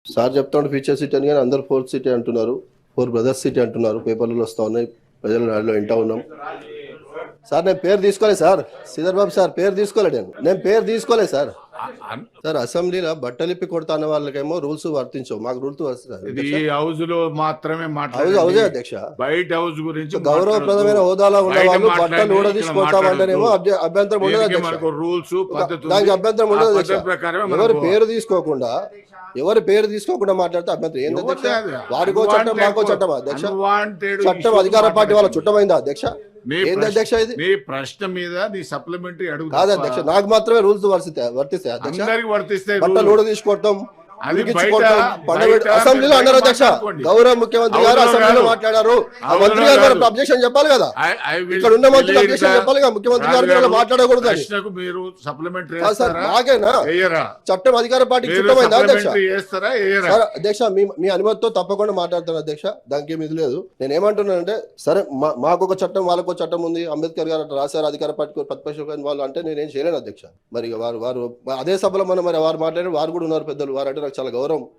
Sir చెప్తాడు feature city అని, కానీ అందరు 4th సిటీ అంటున్నారు, 4 బ్రదర్స్ సిటీ అంటున్నారు. పేపర్లలో వస్తూ ఉన్నాయి, ప్రజల నాడులో వింటా ఉన్నాం. సార్ నేను పేరు తీసుకోలేదు సార్, శ్రీధర్ బాబు సార్ పేరు తీసుకోలేదు, నేను పేరు తీసుకోలేదు సార్. సార్ అసెంబ్లీలో బట్టలిప్పి కొడతా అన్న వాళ్ళకేమో రూల్స్ వర్తించవు, మాకు రూల్స్ ఈ హౌస్ లో మాత్రమే హౌజే అధ్యక్ష. బయట హౌస్ గురించి గౌరవప్రదమైన హోదాలో ఉన్న వాళ్ళు బట్టలు ఊడదీసుకుంటామంటేనేమో అభ్యంతరం ఉండదు అధ్యక్ష. రూల్స్ దానికి అభ్యంతరం ఉండదు అధ్యక్ష. ఎవరి పేరు తీసుకోకుండా మాట్లాడితే అభ్యంతరం ఏంటి అధ్యక్ష? వారికో చట్టం మాకో చట్టం అధ్యక్ష. చట్టం అధికార పార్టీ వాళ్ళ చుట్టమైందా అధ్యక్ష? ఏంది అధ్యక్ష ఇది? నీ ప్రశ్న మీద నీ సప్లిమెంటరీ అడుగు కాదు అధ్యక్ష, నాకు మాత్రమే రూల్స్ వర్తిస్తాయి అధ్యక్ష. అందరికి వర్తిస్తాయి. బట్టలు ఊడ తీసుకోవటం అది అసెంబ్లీలో అన్నారు అధ్యక్ష. గౌరవ ముఖ్యమంత్రి గారు అసెంబ్లీలో మాట్లాడారు, ఆ మంత్రి గారు మరి అబ్జెక్షన్ చెప్పాలి కదా, ఇక్కడ ఉన్న మంత్రులు అబ్జెక్షన్ చెప్పాలి కదా, ముఖ్యమంత్రి గారు మాట్లాడకూడదు. మీరు సప్లిమెంటరీ నాకేనా చట్టం అధికార పార్టీకి చుట్టమైందా అధ్యక్ష? అధ్యక్ష మీ అనుమతితో తప్పకుండా మాట్లాడతాను అధ్యక్ష, దానికి ఏమి ఇది లేదు. నేను ఏమంటున్నానంటే, సరే మాకు ఒక చట్టం వాళ్ళకు చట్టం ఉంది, అంబేద్కర్ గారు రాశారు అధికార పార్టీ ప్రతిపక్ష వాళ్ళు అంటే నేనేం చేయలేను అధ్యక్ష. మరి వారు అదే సభలో మనం మరి వారు మాట్లాడి వారు కూడా ఉన్నారు పెద్దలు, వారు అంటే నాకు చాలా గౌరవం.